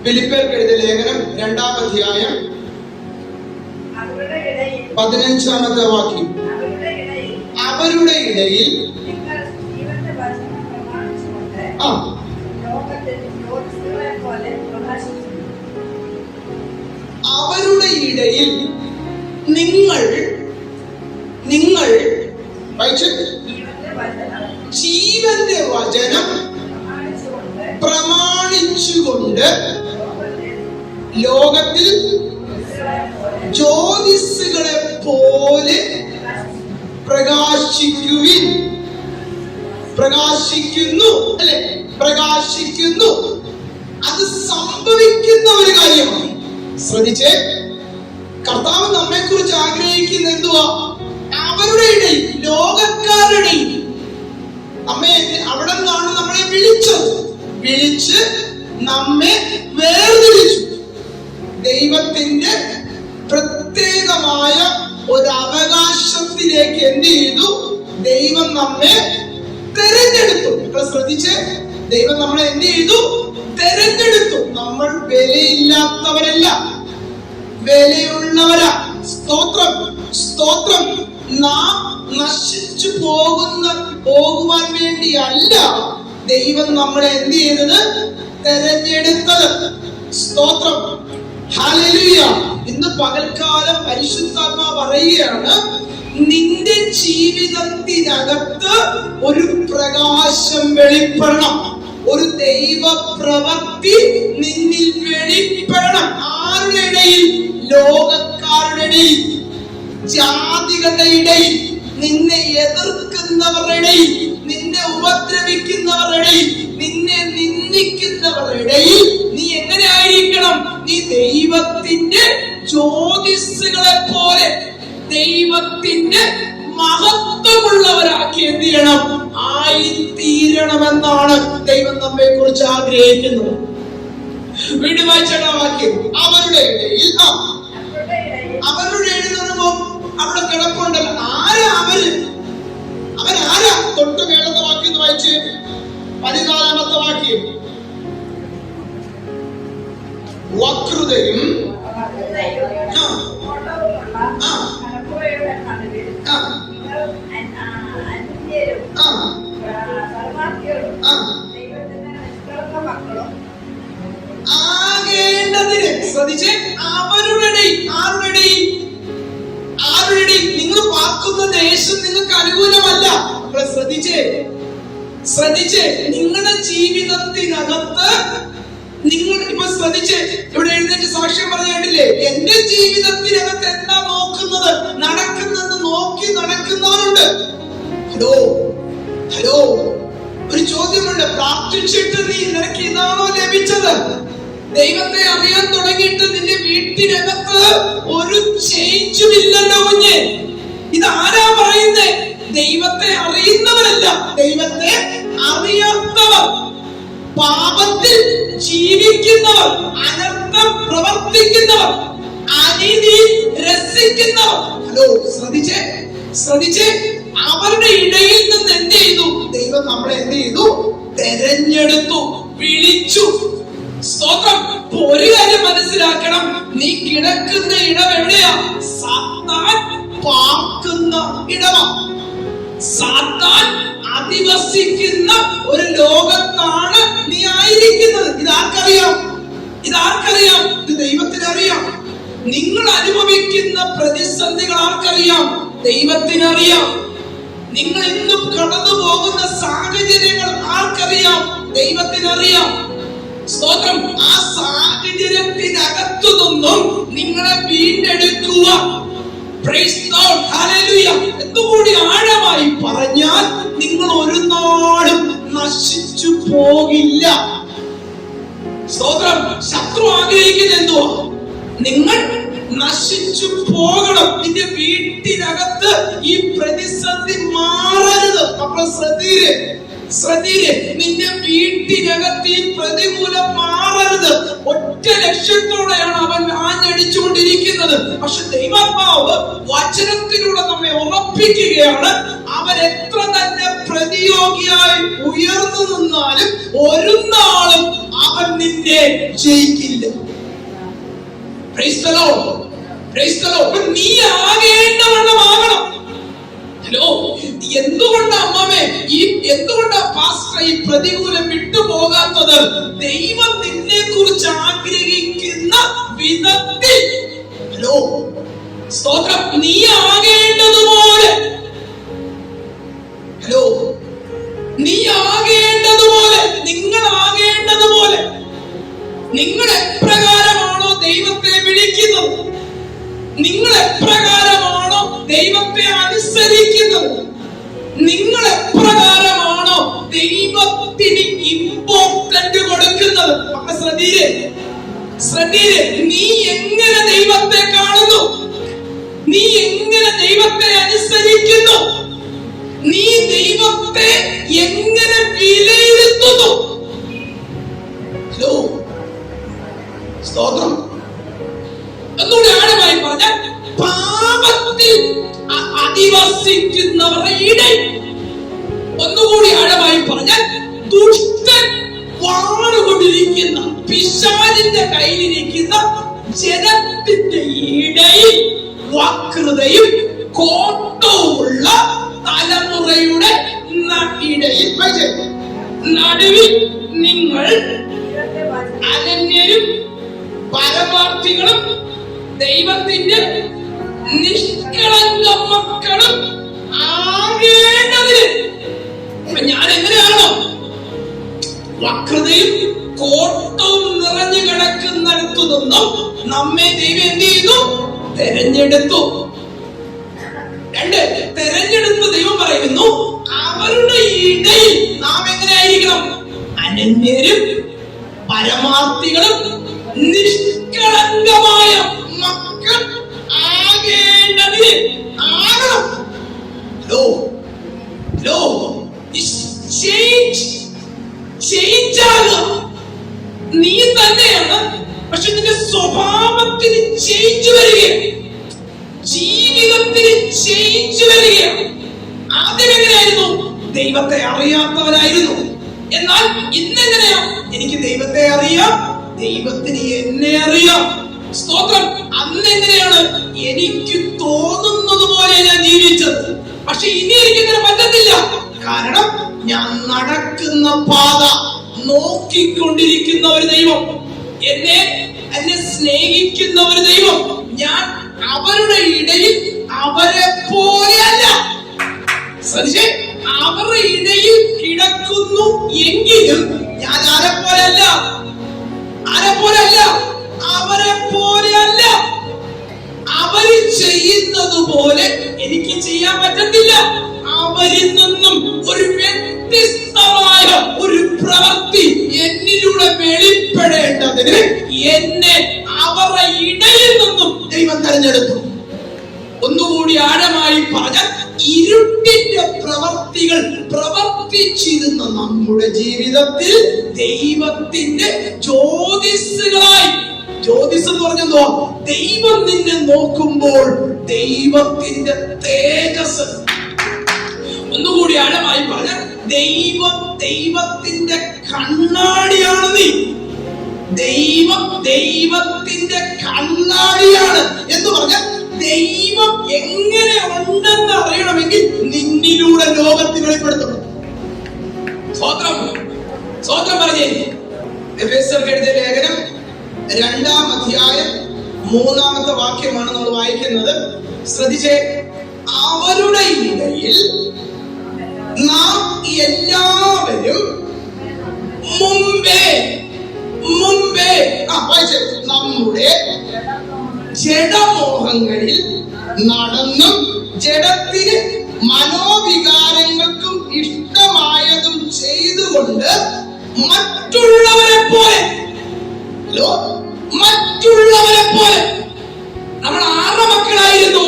ഫിലിപ്പിയർക്ക് എഴുതിയ ലേഖനം 2-ാം അധ്യായം 15-ാമത്തെ വാക്യം. അവരുടെ ഇടയിൽ അവരുടെ ഇടയിൽ നിങ്ങൾ ജീവന്റെ വചനം പ്രമാണിച്ചുകൊണ്ട് ലോകത്തിൽ ജ്യോതിസ്സുകളെ പോലെ പ്രകാശിക്കുന്നു അല്ലെ? പ്രകാശിക്കുന്നു. അത് സംഭവിക്കുന്ന ഒരു കാര്യമാണ്. ശ്രദ്ധിച്ചേ, കർത്താവ് നമ്മെ കുറിച്ച് ആഗ്രഹിക്കുന്ന എന്തുവാ? അവരുടെ ഇടയിൽ, ലോകക്കാരുടെ നമ്മെ അവിടെ നിന്നാണ് നമ്മളെ വിളിച്ച് നമ്മെ വേർതിരിച്ചു. ദൈവത്തിന്റെ പ്രത്യേകമായ ഒരു അവകാശത്തിലേക്ക് എന്ത് ചെയ്തു? ദൈവം നമ്മെ തെരഞ്ഞെടുത്തു. ശ്രദ്ധിച്ച്, ദൈവം നമ്മളെ എന്ത് ചെയ്തു? തെരഞ്ഞെടുത്തു. നമ്മൾ വിലയില്ലാത്തവരല്ല, വിലയുള്ളവരാ. സ്തോത്രം. നാം നശിച്ചു പോകുവാൻ വേണ്ടിയല്ല ദൈവം നമ്മളെ എന്ത് ചെയ്തത്? തെരഞ്ഞെടുത്തത്. സ്തോത്രം. ഹല്ലേലൂയ. ഇന്ന് പകൽക്കാലം പരിശുദ്ധാത്മാവ് പറയുകയാണ്, നിന്റെ ജീവിതത്തിനകത്ത് ഒരു പ്രകാശം വെളിപ്പെടണം, ഒരു ദൈവ പ്രവൃത്തി നിന്നിൽ വെളിപ്പെടണം. ആരുടെ ഇടയിൽ? ലോകക്കാരുടെ ഇടയിൽ, ജാതികളുടെ ഇടയിൽ, നിന്നെ എതിർക്കുന്നവരുടെ ഇടയിൽ, നിന്നെ ഉപദ്രവിക്കുന്നവരുടെ ഇടയിൽ, നിന്നെ നിന്ദിക്കുന്നവരുടെ ഇടയിൽ നീ എങ്ങനെ ആയിരിക്കണം? നീ ദൈവത്തിന്റെ ജ്യോതിസ്സുകളെ പോലെ, ദൈവത്തിന്റെ മഹത്വമുള്ളവരാക്കി എന്ത് ചെയ്യണം? ആയിത്തീരണമെന്നാണ് ദൈവം നമ്മെ കുറിച്ച് ആഗ്രഹിക്കുന്നത്. വീണ്ടും വായിച്ചാണ് ആ വാക്യം. അവരുടെ ഇടയിൽ, അവരുടെ ഇടയിൽ അവിടെ കിടപ്പുണ്ടല്ലോ. ആരാ അവരാരാ? തൊട്ട് മേളത്തെ വാക്യം വായിച്ച് 14-ാമത്തെ വാക്യം. വക്രതയും ആകേണ്ടതിന്. ശ്രദ്ധിച്ചേ, അവരുടെ ആരുടെ നിങ്ങൾ പാർക്കുന്ന ദേശം നിങ്ങൾക്ക് അനുകൂലമല്ല. ശ്രദ്ധിച്ചേ, നിങ്ങളുടെ ജീവിതത്തിനകത്ത് നിങ്ങൾ ഇപ്പൊ ശ്രദ്ധിച്ച് ഇവിടെ എഴുന്നേറ്റ് സാക്ഷ്യം പറഞ്ഞു കേട്ടില്ലേ? എന്റെ ജീവിതത്തിനകത്ത് എന്താ നടക്കുന്നത് നോക്കി നടക്കുന്നവരുണ്ട്. ഹലോ, ഒരു ചോദ്യമുണ്ട്. പ്രാർത്ഥിച്ചിട്ട് നിനക്ക് ഇതാണോ ലഭിച്ചത്? ദൈവത്തെ അറിയാൻ തുടങ്ങിയിട്ട് നിന്റെ വീട്ടിനകത്ത് ഒരു ചേഞ്ചും ഇല്ലല്ലോ കുഞ്ഞെ. ഇതാരാ പറയുന്നേ? ദൈവത്തെ അറിയുന്നവരല്ല, ദൈവത്തെ അറിയാത്തവർ, പാപത്തിൽ ജീവിക്കുന്നവർ, അനർത്ഥം പ്രവർത്തിക്കുന്നവർ, അനീതി രസിക്കുന്നവർ. ഹലോ, ശ്രദ്ധിച്ചേ, അവരുടെ ഇടയിൽ നിന്ന് എന്ത് ചെയ്തു? ദൈവം നമ്മളെ എന്ത് ചെയ്തു? തെരഞ്ഞെടുത്തു, വിളിച്ചു. സ്തോത്രം. ഒരു കാര്യം മനസ്സിലാക്കണം, നീ കിടക്കുന്ന ഇടം എവിടെയാ? സാത്താൻ പാർക്കുന്ന ഇടമാ. സാത്താൻ അധിവസിക്കുന്ന ഒരു ലോകത്താണ് നീ ആയിരിക്കുന്നത്. ഇതാർക്കറിയാം? ഇത് ദൈവത്തിനറിയാം. നിങ്ങൾ അനുഭവിക്കുന്ന പ്രതിസന്ധികൾ ആർക്കറിയാം? ദൈവത്തിനറിയാം. നിങ്ങൾ ഇന്നും കടന്നു പോകുന്ന സാഹചര്യങ്ങൾ ആർക്കറിയാം? ദൈവത്തിനറിയാം. സ്തോത്രം. ആ സാഹചര്യത്തിനകത്തു നിന്നും നിങ്ങളെ വീണ്ടെടുക്കുക. എന്നുകൂടി ആഴമായി പറഞ്ഞാൽ, നിങ്ങൾ ഒരു നാളും നശിച്ചു പോകില്ല. സ്തോത്രം. ശത്രു ആഗ്രഹിക്കുന്ന എന്തുവാ? നിങ്ങൾ നശിച്ചു പോകണം. നിന്റെ വീട്ടിനകത്ത് ഈ പ്രതിസന്ധി മാറരുത്. അപ്പോൾ ശ്രദ്ധീരെ, നിന്റെ വീട്ടിനകത്ത് ഈ പ്രതികൂലം മാറരുത്. ഒറ്റ ലക്ഷ്യത്തോടെയാണ് അവൻ ആഞ്ഞടിച്ചുകൊണ്ടിരിക്കുന്നത്. പക്ഷെ ദൈവാത്മാവ് വചനത്തിലൂടെ നമ്മെ ഉറപ്പിക്കുകയാണ്, അവൻ എത്ര തന്നെ പ്രതിയോഗിയായി ഉയർന്നു നിന്നാലും ഒരു നാളും അവൻ നിന്നെ ജയിക്കില്ല. Praise the Lord. Praise the Lord. നീ ആകേണ്ടവണ്ണമാകണം. ഹലോ, എന്തുകൊണ്ടാ അമ്മാമേ എന്തുകൊണ്ടാ പാസ്റ്റർ ഈ പ്രതികൂലം വിട്ടുപോകാത്തത്? ദൈവം നിന്നെ കുറിച്ച് ആഗ്രഹിക്കുന്ന വിധത്തിൽ, ഹലോ സ്തോത്രം, നീ ആകേണ്ടതുപോലെ, ഹലോ നീ ആകേണ്ടതുപോലെ, നിങ്ങൾ ആകേണ്ടതുപോലെ, നിങ്ങൾ എപ്രകാരമാണോ ദൈവത്തെ വിളിക്കുന്നത്, നിങ്ങൾ എപ്രകാരമാണോ ദൈവത്തെ അനുസരിക്കുന്നത്, നിങ്ങൾ എപ്രകാരമാണോ ദൈവത്തിന് ഇമ്പോർട്ടന്റ് കൊടുക്കുന്നത്, ശ്രദ്ധീരെ, നീ എങ്ങനെ ദൈവത്തെ കാണുന്നു, നീ എങ്ങനെ ദൈവത്തെ അനുസരിക്കുന്നു, നീ ദൈവത്തെ എങ്ങനെ വിലയിരുത്തുന്നു? ഹലോ സ്തോത്രം. ഒന്നുകൂടി ആഴമായി പറഞ്ഞാൽ, പാപത്തിൽ അധിവസിക്കുന്നവരുടെ ഇടയിൽ, ഒന്നുകൂടി ആഴമായി പറഞ്ഞാൽ, ദുഷ്ടൻ വാളുകൊണ്ടിരിക്കുന്ന പിശാചിന്റെ കയ്യിലിരിക്കുന്ന ജനത്തിന്റെ ഇടയിൽ വക്രതയും കോട്ടവുമുള്ള തലമുറയുടെ ഇടയിൽ നടുവിൽ നിങ്ങൾ അനന്യരും പരമാർത്ഥികളും ദൈവത്തിന്റെ നിഷ്കളങ്ക മക്കളും ആകേണ്ടതിന്. ഞാൻ എങ്ങനെയാണോ വക്രതയും കോട്ടവും നിറഞ്ഞു കിടക്കുന്നിടത്തു നിന്നും നമ്മെ ദൈവം എന്ത് ചെയ്തു? തെരഞ്ഞെടുത്തു. തെരഞ്ഞെടുത്ത ദൈവം പറയുന്നു, അവരുടെ ഇടയിൽ നാം എങ്ങനെയായിരിക്കണം? അനന്യരും പരമാർത്ഥികളും നിഷ്കളങ്കമായ മക്കൾ ആകേണ്ടതിന് ആകണം. നീ തന്നെയാണ്, പക്ഷെ നിന്റെ സ്വഭാവത്തിന് ചേഞ്ച് വരികയാണ്, ജീവിതത്തിന് ചേഞ്ച് വരികയാണ്. ആദ്യം എങ്ങനെയായിരുന്നു? ദൈവത്തെ അറിയാത്തവനായിരുന്നു. എന്നാൽ ഇന്നെങ്ങനെയാ? എനിക്ക് ദൈവത്തെ അറിയാം, ദൈവത്തിന് എന്നെ അറിയാം. സ്തോത്രം. അന്നെങ്ങനെയാണ്? എനിക്ക് തോന്നുന്നത് പോലെ ഞാൻ ജീവിച്ചത്. പക്ഷെ ഇനി എനിക്കിങ്ങനെ പറ്റത്തില്ല. കാരണം ഞാൻ നടക്കുന്ന പാത നോക്കിക്കൊണ്ടിരിക്കുന്ന ഒരു ദൈവം, എന്നെ സ്നേഹിക്കുന്ന ഒരു ദൈവം. ഞാൻ അവരുടെ ഇടയിൽ അവരെ പോലെയല്ല. ശ്രദ്ധിച്ചേ, അവരുടെ ഇടയിൽ കിടക്കുന്നു എങ്കിലും ഞാൻ ആരെ പോലെയല്ല, അവരെ പോലെയല്ല. അവര് ചെയ്യുന്നത് പോലെ എനിക്ക് ചെയ്യാൻ പറ്റത്തില്ല. അവരിൽ നിന്നും ഒരു വ്യത്യസ്തമായ ഒരു പ്രവൃത്തി എന്നിലൂടെ വെളിപ്പെടേണ്ടതിന് എന്നെ അവരുടെ ഇടയിൽ നിന്നും ദൈവം തെരഞ്ഞെടുത്തു. ഒന്നുകൂടി ആഴമായി പറഞ്ഞാൽ, ഇരുട്ടിന്റെ പ്രവർത്തികൾ പ്രവർത്തിച്ചിരുന്ന നമ്മുടെ ജീവിതത്തിൽ ദൈവത്തിന്റെ ജ്യോതിസുകളായി. ജ്യോതിസ് എന്ന് പറഞ്ഞെന്തോ? ദൈവം നിന്നെ നോക്കുമ്പോൾ ദൈവത്തിന്റെ തേജസ്. ഒന്നുകൂടി ആഴമായി പറഞ്ഞാൽ, ദൈവത്തിന്റെ കണ്ണാടിയാണ് നീ. ദൈവത്തിന്റെ കണ്ണാടിയാണ് എന്ന് പറഞ്ഞാൽ, ദൈവം എങ്ങനെ ഉണ്ടെന്ന് അറിയണമെങ്കിൽ നിന്നിലൂടെ ലോകത്തിൽ വെളിപ്പെടുത്തണം. സ്വതന്ത്രം പറഞ്ഞേ. എഫേസ്യർക്ക് എഴുതിയ ലേഖനം 2-ാം അധ്യായം 3-ാമത്തെ വാക്യമാണ് നമ്മൾ വായിക്കുന്നത്. ശ്രദ്ധിച്ചേ, അവരുടെ ഇടയിൽ നാം എല്ലാവരും മുമ്പേ നമ്മുടെ ജഡമോഹങ്ങളിൽ നടന്നും ജഡത്തിന് മനോവികാരങ്ങൾക്കും ഇഷ്ടമായതും ചെയ്തുകൊണ്ട് മറ്റുള്ളവരെ പോലെ നമ്മൾ ആരുടെ മക്കളായിരുന്നു?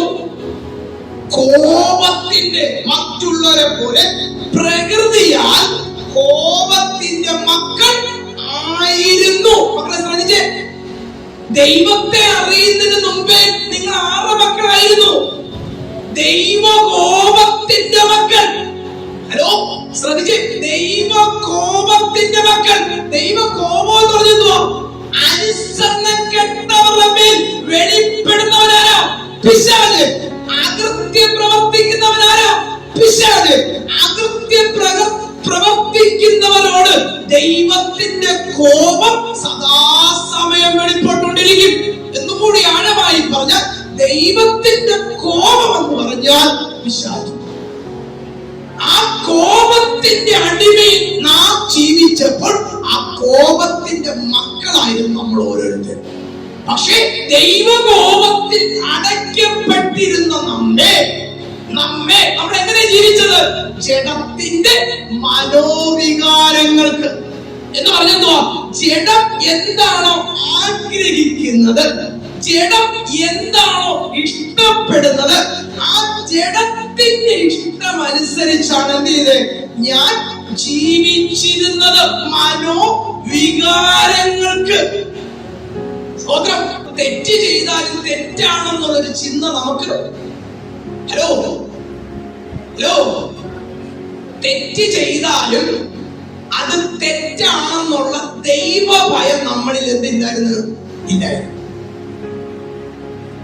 കോപത്തിന്റെ, മറ്റുള്ളവരെ പോലെ പ്രകൃതിയാൽ കോപത്തിന്റെ മക്കൾ ആയിരുന്നു. മക്കളെ ശ്രദ്ധിച്ചേ, ദൈവത്തെ അറിയുന്നതിന് മുമ്പേ നിങ്ങൾ ആരുടെ മക്കളായിരുന്നു? ദൈവകോപത്തിന്റെ മക്കൾ. ഹലോ, ശ്രദ്ധിച്ച്, ദൈവ കോപത്തിന്റെ മക്കൾ. ദൈവ കോപം എന്ന് പറഞ്ഞോ, അനുസരണം കെട്ടവരുടെ മേൽ വെളിപ്പെടുന്നവനാരാ? പിശാച്. അകൃത്യം പ്രവർത്തിക്കുന്നവനാരാ? പിശാച്. അകൃത്യം പ്രവർത്തിക്കുന്നവരോട് ദൈവത്തിന്റെ കോപം സദാസമയം വെളിപ്പെട്ടുകൊണ്ടിരിക്കും. എന്നുകൂടി ആഴമായി പറഞ്ഞ, ദൈവത്തിന്റെ കോപം എന്ന് പറഞ്ഞാൽ പിശാച്. ആ കോപത്തിന്റെ അടിമയിൽ നാം ജീവിച്ചപ്പോൾ ആ കോപത്തിന്റെ മക്കളായിരുന്നു നമ്മൾ ഓരോരുത്തരും. പക്ഷേ ദൈവകോപത്തിൽ അടയ്ക്കപ്പെട്ടിരുന്ന നമ്മൾ എങ്ങനെ ജീവിച്ചത്? ജഡത്തിന്റെ മനോവികാരങ്ങൾക്ക്. എന്ന് പറഞ്ഞോ, ജഡം എന്താണോ ആഗ്രഹിക്കുന്നത്, ജഡം എന്താണോ ഇഷ്ടപ്പെടുന്നത്, ആ ജഡത്തിന്റെ ഇഷ്ടമനുസരിച്ചാണ് എന്ത് ചെയ്ത് ഞാൻ ജീവിച്ചിരുന്നത്. മനോവികാരങ്ങൾക്ക്. സ്വന്തം തെറ്റ് ചെയ്താലും തെറ്റാണെന്നുള്ളൊരു ചിന്ത നമുക്ക്. ഹലോ, തെറ്റ് ചെയ്താലും അത് തെറ്റാണെന്നുള്ള ദൈവഭയം നമ്മളിൽ എന്തില്ലായിരുന്നു? ഇല്ലായിരുന്നു.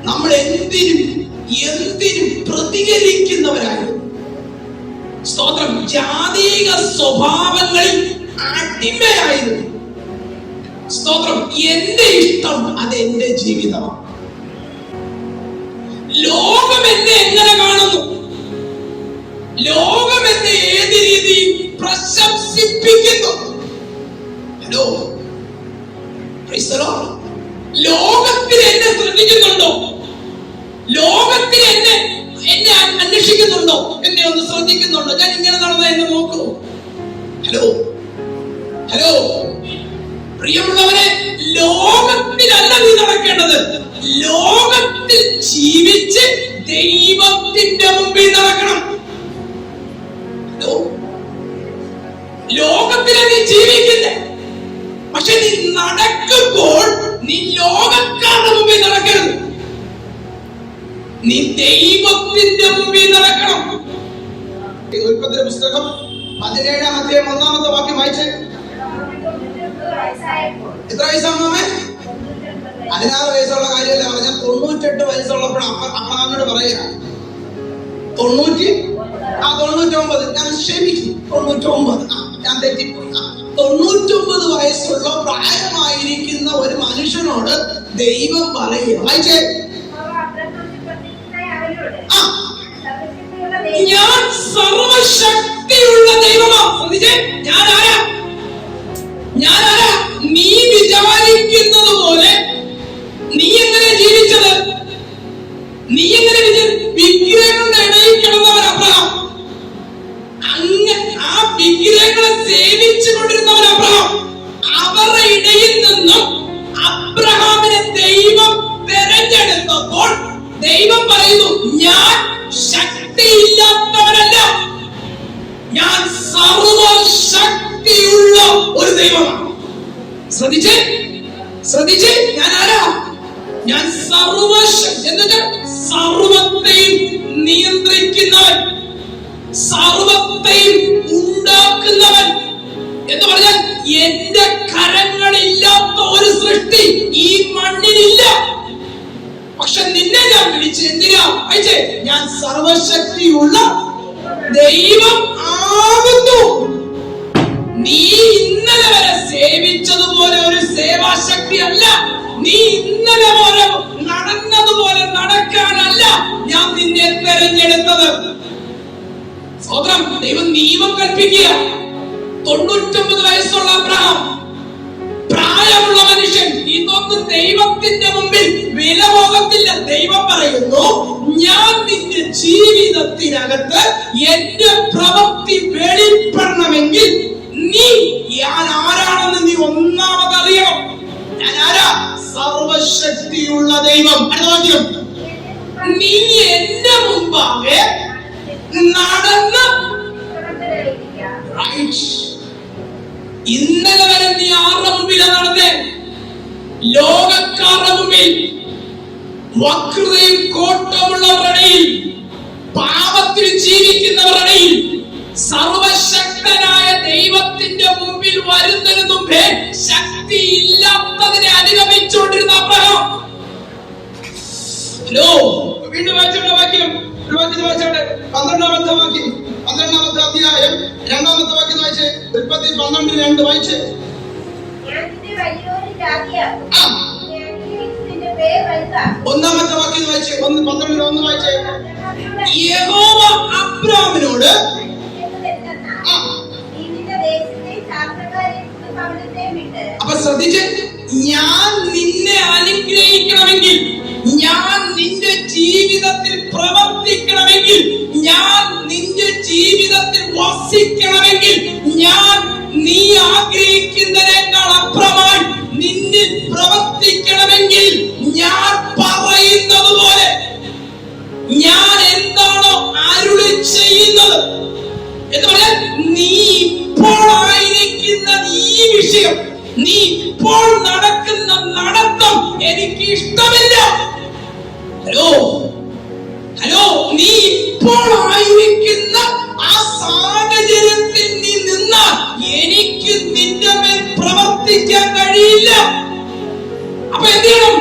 നമ്മൾ എന്തിനും പ്രതികരിക്കുന്നവരായിരുന്നു. സ്തോത്രം. ജാതീക സ്വഭാവങ്ങളിൽ അടിമയായിരുന്നു. സ്തോത്രം. എന്റെ ഇഷ്ടം അത് എന്റെ ജീവിതമാണ്. ലോകം എന്നെ എങ്ങനെ കാണുന്നു, ലോകം എന്നെ ഏത് രീതിയിൽ പ്രശംസിപ്പിക്കുന്നു. ഹലോ, ലോകത്തിൽ എന്നെ ശ്രദ്ധിക്കുന്നുണ്ടോ? ലോകത്തിൽ എന്നെ അന്വേഷിക്കുന്നുണ്ടോ? എന്നെ ഒന്ന് ശ്രദ്ധിക്കുന്നുണ്ടോ? ഞാൻ ഇങ്ങനെ നടന്ന എന്നെ നോക്കൂ. ഹലോ, പ്രിയമുള്ളവരെ, ലോകത്തിലല്ല നീ നടക്കേണ്ടത്. ലോകത്തിൽ ജീവിച്ച് ദൈവത്തിന്റെ മുമ്പിൽ നടക്കണം. ലോകത്തിലെ നീ ജീവിക്കുന്നേ, പക്ഷെ നീ നടക്കുമ്പോൾ നീ ലോകക്കാരുടെ മുമ്പിൽ നടക്കരുത്. നീ ദൈവത്തിന്റെ മുമ്പിൽ നടക്കണം. ഉൽപ്പത്തി പുസ്തകം 17-ാം അധ്യായം 1-ാമത്തെ വാക്യം വായിച്ചേ. എത്ര വയസ്സാണ്? 16 വയസ്സുള്ള കാര്യമല്ല പറഞ്ഞ. 98 വയസ്സുള്ളപ്പോഴാണ് അബ്രഹാമിനോട് പറയുക. 99, ഞാൻ ക്ഷമിക്കും, 99, ഞാൻ തെറ്റിപ്പോയി. 99 വയസ്സുള്ള പ്രായമായിരിക്കുന്ന ഒരു മനുഷ്യനോട് ദൈവം പറയുക. വായിച്ചേ. ഞാൻ സർവശക്തിയുള്ള ദൈവമാണ്. ശ്രദ്ധിച്ചേ, ഞാൻ ആരാ? നീ വിചാരിക്കുന്നത് പോലെ നീ എങ്ങനെ ജീവിച്ചത്? നീ എങ്ങനെ വിഗ്രഹങ്ങളുടെ ഇടയിൽ കിടന്നവൻ അബ്രഹാം. ആ വിഗ്രഹങ്ങളെ സേവിച്ചു കൊണ്ടിരുന്നവൻ അബ്രഹാം. അവരുടെ ഇടയിൽ നിന്നും അബ്രഹാമിനെ ദൈവം തെരഞ്ഞെടുത്തപ്പോൾ ദൈവം പറയുന്നു, ഞാൻ ശക്തിയില്ലാത്തവനല്ല, ഞാൻ സർവശക്തിയുള്ള ഒരു ദൈവമാണ്. ശ്രദ്ധിച്ചേ, ഞാൻ ആരാ? ഞാൻ സർവത്തെയും നിയന്ത്രിക്കുന്നവൻ, സർവത്തെയും ഉണ്ടാക്കുന്നവൻ. എന്ന് പറഞ്ഞാൽ എന്റെ കരങ്ങളില്ലാത്ത ഒരു സൃഷ്ടി ഈ മണ്ണിലില്ല. പക്ഷെ നിന്നെ ഞാൻ വിളിച്ച് എന്തിനാ? ഞാൻ സർവശക്തിയുള്ള ദൈവം ആകുന്നു. നീ ഇന്നലെ വരെ സേവിച്ചതുപോലെ ഒരു സേവാശക്തി അല്ല. നീ ഇന്നലെ പോലെ നടന്നതുപോലെ നടക്കാനല്ല ഞാൻ നിന്നെ തെരഞ്ഞെടുത്തത്. സ്വതന്ത്രം. ദൈവം നിയമം കൽപ്പിക്കുക. 99 വയസ്സുള്ള അബ്രഹാം, പ്രായമുള്ള മനുഷ്യൻ, ഇതൊന്നും ദൈവത്തിന്റെ മുമ്പിൽ വില പോകത്തില്ല. ദൈവം പറയുന്നു, ഞാൻ നിന്റെ ജീവിതത്തിനകത്ത് എന്റെ പ്രവൃത്തി വെളിപ്പെടണമെങ്കിൽ നീ ഞാൻ ആരാണെന്ന് നീ ഒന്നാമത് അറിയണം. ഞാൻ ആരാ? സർവശക്തിയുള്ള ദൈവം. നീ എന്റെ മുമ്പാകെ നടന്ന് ഇന്നലെ വരെ നീ ആരുടെ മുമ്പിലാണ് നടന്നേ? ലോകക്കാരുടെ മുമ്പിൽ, വക്രതയും കോട്ടമുള്ളവരുടെ, പാപത്തിൽ ജീവിക്കുന്നവരുടെ, സർവശക്തനായ ദൈവത്തിന്റെ മുമ്പിൽ വരുന്നതിന് മുമ്പേ ശക്തി ഇല്ലാത്തതിനെ അനുഗമിച്ചുകൊണ്ടിരുന്ന അബ്രഹാം. ഹലോ, വീണ്ടും വായിച്ചോട്ടെ വാക്യം, വായിച്ചോട്ടെ 12-ാമത്തെ വാക്യം, 12-ാമത്തെ അധ്യായം 2-ാമത്തെ വാക്യം വായിച്ചേ. ഉൽപ്പത്തി 12:2 വായിച്ചേ. ഒന്നാമത്തെ വാക്യം വായിച്ചേ. 12:1 വായിച്ചേ. യഹോവ അബ്രാമിനോട് അപ്പൊ ശ്രദ്ധിച്ച്, ഞാൻ നിന്നെ അനുഗ്രഹിക്കണമെങ്കിൽ, ഞാൻ നിന്റെ ജീവിതത്തിൽ പ്രവർത്തിക്കണമെങ്കിൽ, ഞാൻ നിന്റെ ജീവിതത്തിൽ വസിക്കണമെങ്കിൽ, ഞാൻ നീ ആഗ്രഹിക്കുന്നതിനേക്കാൾ അപ്പുറമായി നിന്നിൽ പ്രവർത്തിക്കണമെങ്കിൽ, ഞാൻ പറയുന്നത് പോലെ, ഞാൻ എന്താണോ അരുളി ചെയ്യുന്നത് എന്ന് പറഞ്ഞാൽ, നീ ഇപ്പോൾ ആയിരിക്കുന്ന ഈ വിഷയം, നീ ഇപ്പോൾ നടക്കുന്ന നടത്തം എനിക്ക് ഇഷ്ടമില്ല. ഹലോ, നീ ഇപ്പോൾ ആയിരിക്കുന്ന ആ സാഹചര്യത്തിൽ നീ നിന്നാൽ എനിക്ക് നിന്റെ മേൽ പ്രവർത്തിക്കാൻ കഴിയില്ല. അപ്പൊ എന്ത് ചെയ്യണം?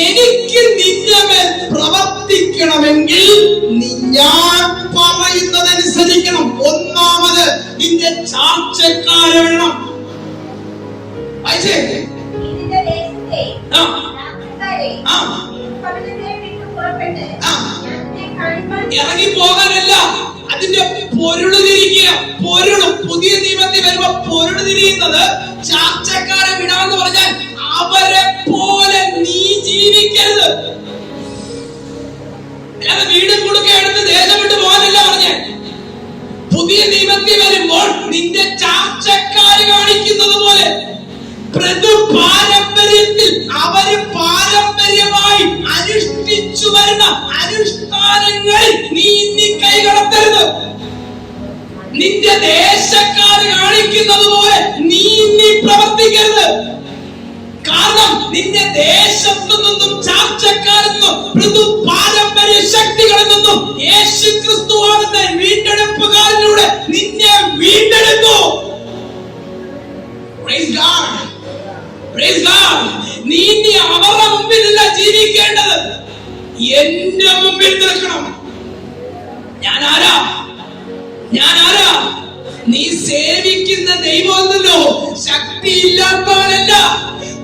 എനിക്ക് നിന്റെ മേൽ പ്രവർത്തിക്കണമെങ്കിൽ ഞാൻ പറയുന്നതനുസരിക്കണം. ഒന്നാമത് നിന്റെ ചാർച്ചക്കാരെ വേണം. ഇറങ്ങി പോകാനല്ല, അതിന്റെ പൊരുള് തിരിക്കുക. പൊരുള് പുതിയ നിയമത്തിൽ വരുമ്പോ പൊരുള് തിരിയുന്നത് ചാർച്ചക്കാരെ വിടാന്ന് പറഞ്ഞാൽ അവരെ പോലെ നീ ജീവിക്കരുത്. അല്ലാതെ വീടും കുടുക്ക എടുത്ത് ദേശം വിട്ട് പോകാനല്ല പറഞ്ഞേ. പുതിയ നിയമത്തിൽ വരുമ്പോൾ നിന്റെ ചാർച്ചക്കാര് കാണിക്കുന്നത് പോലെ പാരമ്പര്യത്തിൽ അവര് പാരമ്പര്യമായി അനുഷ്ഠിച്ചു വരുന്ന അനുഷ്ഠാനങ്ങളിൽ നീ ഇനി കൈകടത്തരുത്. നിന്റെ ദേശക്കാര് കാണിക്കുന്നത് പോലെ നീ ഇനി പ്രവർത്തിക്കരുത്. കാരണം നിന്റെ ദേശത്തു നിന്നും ചാർച്ചക്കാരിൽ നിന്നും മൃദു പാരമ്പര്യ ശക്തികളിൽ നിന്നും യേശു ക്രിസ്തുവാകുന്ന വീണ്ടെടുപ്പുകാരനിലൂടെ നിന്നെ വീണ്ടെടുത്തു. Praise God. Praise God. നീ ഇനി അവരുടെ മുമ്പിലല്ല ജീവിക്കേണ്ടത്, എന്റെ മുമ്പിൽ നിൽക്കണം. ഞാൻ ആരാ? നീ സേവിക്കുന്ന ദൈവമല്ലോ ശക്തിയില്ലാത്തവനല്ല.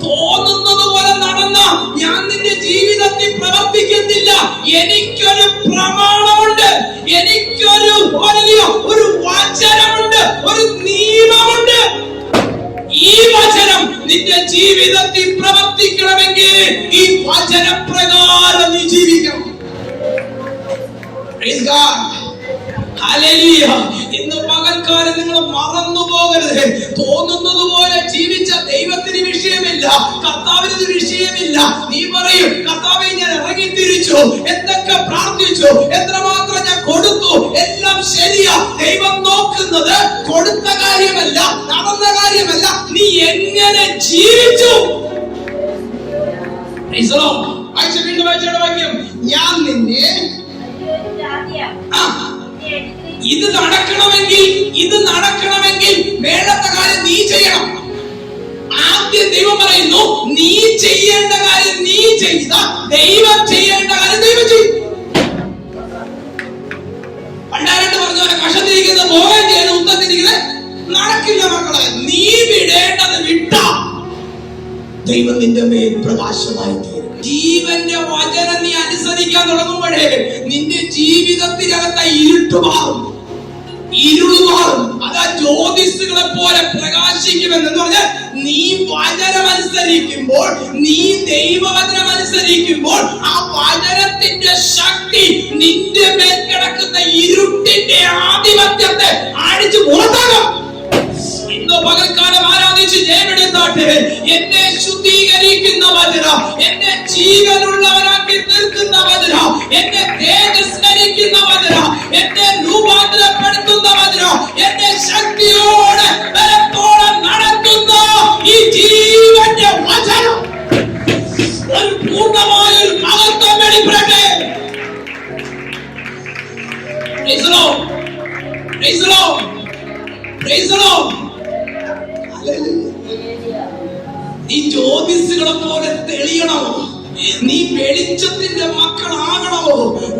തോന്നുന്നത് പോലെ നടന്ന ഞാൻ നിന്റെ ജീവിതത്തിൽ പ്രവർത്തിക്കുന്നില്ല. എനിക്കൊരു പ്രമാണമുണ്ട്, എനിക്കൊരു ഒരു വചനമുണ്ട്, ഒരു നിയമമുണ്ട്. ഈ വചനം നിന്റെ ജീവിതത്തിൽ പ്രവർത്തിക്കണമെങ്കിൽ ഈ വചനപ്രകാരം നീ ജീവിക്കണം. Praise God. Hallelujah. ഇന്ന് പകൽക്കാലം നിങ്ങൾ മറന്നു പോകരുത്. തോന്നുന്നത് പോലെ ജീവിച്ച ദൈവത്തിന് വിഷയമില്ല, കർത്താവിന് വിഷയമില്ല. നീ പറയും, കർത്താവേ ഞാൻ ഇറങ്ങി തിരിച്ചു, എന്തൊക്കെ പ്രാർത്ഥിച്ചു, എത്രമാത്രം ഞാൻ കൊടുത്തു, എല്ലാം ശരിയാ. ദൈവം നോക്കുന്നത് കൊടുത്ത കാര്യമല്ല, നടന്ന കാര്യമല്ല, നീ എങ്ങനെ ജീവിച്ചു. വാക്യം, ഞാൻ നിന്നെ ഇത് നടക്കണമെങ്കിൽ വേണ്ടത്ത കാര്യം നീ ചെയ്യണം. ആദ്യം ദൈവം പറയുന്നു, നീ ചെയ്യേണ്ട കാര്യം നീ ചെയ്ത, ദൈവം ചെയ്യേണ്ട കാര്യം ദൈവം ചെയ്യും. പണ്ടാരണ്ട് പറഞ്ഞ പോലെ കഷത്തിരിക്കുന്ന മോഹൻ ചെയ്യുന്ന ഉത്തരത്തിരിക്കുന്നത് നടക്കില്ല മക്കളെ. നീ വിടേണ്ടത് വിട്ട ദൈവം നിന്റെ മേൽ പ്രകാശമായി തീരും. ജീവന്റെ വചനം നീ അനുസരിക്കാൻ തുടങ്ങുമ്പോഴേ നിന്റെ ജീവിതത്തിനകത്ത് ഇരുട്ടുമാറും. അതാ ജ്യോതിസുകളെ പോലെ പ്രകാശിക്കുമെന്ന് പറഞ്ഞാൽ, നീ വചനം അനുസരിക്കുമ്പോൾ, നീ ദൈവവചനം അനുസരിക്കുമ്പോൾ ആ വചനത്തിന്റെ ശക്തി നിന്റെ മേൽ കിടക്കുന്ന ഇരുട്ടിന്റെ ആധിപത്യത്തെ അടിച്ചു പുറത്താകും. ഇന്ന് പകൽക്കാലം ആരാധിച്ച് ജയമെടുത്താട്ടെ. എന്നെ ശുദ്ധീകരിക്കുന്ന വചനം, എന്നെ ജീവനുള്ളവരാക്കി തീർക്കുന്ന വചനം, എന്നെ തേജസ്കരിക്കുന്ന വചനം, എന്നെ രൂപാന്തരപ്പെടുത്തുന്ന വചനം, എന്നെ ശക്തിയോടെ ബലത്തോടെ നടത്തുന്ന ഈ ജീവന്റെ വചനം ഒരു പൂർണ്ണമായ ഒരു മഹത്വം വെളിപ്പെടട്ടെ. Praise the Lord. Praise the Lord. ചെയ്യണമോ? നീ വെളിച്ചത്തിന്റെ മക്കളാകണമോ?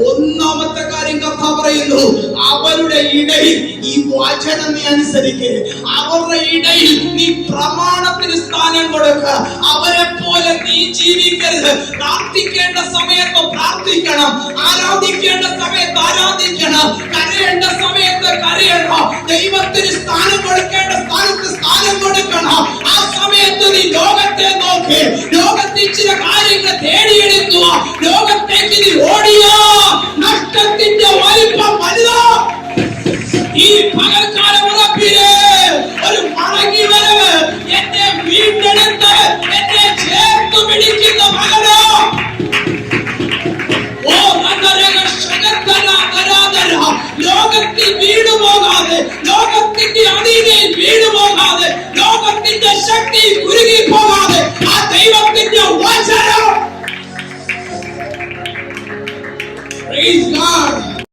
ഒന്നാമത്തെ കാര്യം കർത്താവ് പറയുന്നു, അവരുടെ ഇടയിൽ ഈ വചനം നീ അനുസരിക്കുക. അവരുടെ ഇടയിൽ നീ പ്രമാണത്തിന് സ്ഥാനം കൊടുക്കുക. അവരെ പോലെ നീ ജീവിക്കരുത്. പ്രാർത്ഥിക്കേണ്ട സമയത്ത് പ്രാർത്ഥിക്കണം, ആരാധിക്കേണ്ട സമയത്ത് ആരാധിക്കണം, കരയേണ്ട സമയത്ത് കരയണം, ദൈവത്തിന് സ്ഥാനം കൊടുക്കേണ്ട സ്ഥാനത്ത് സ്ഥാനം കൊടുക്കണം. ആ സമയത്ത് നീ ലോകത്തെ നോക്കി, ലോകത്തിൽ ചില കാര്യങ്ങൾ തേടിയെടുക്കുക. ലോകത്തേക്ക് നീ ഓടിയോ, നഷ്ടത്തിന്റെ വലിപ്പം വലുതോ. ഈ പകൽക്കാല ഉറപ്പില് ഒരു മടങ്ങി വരവ്, എന്നെ വീണ്ടെടുത്ത് എന്നെ ചേർത്ത് പിടിക്കുന്ന മകനോ. ഓ ലോകത്തിൽ വീണുപോകാതെ, ലോകത്തിന്റെ അധീനയിൽ വീണുപോകാതെ, ലോകത്തിന്റെ ശക്തി കുരുങ്ങി പോകാതെ ആ ദൈവത്തിന്റെ വചനം. Praise God.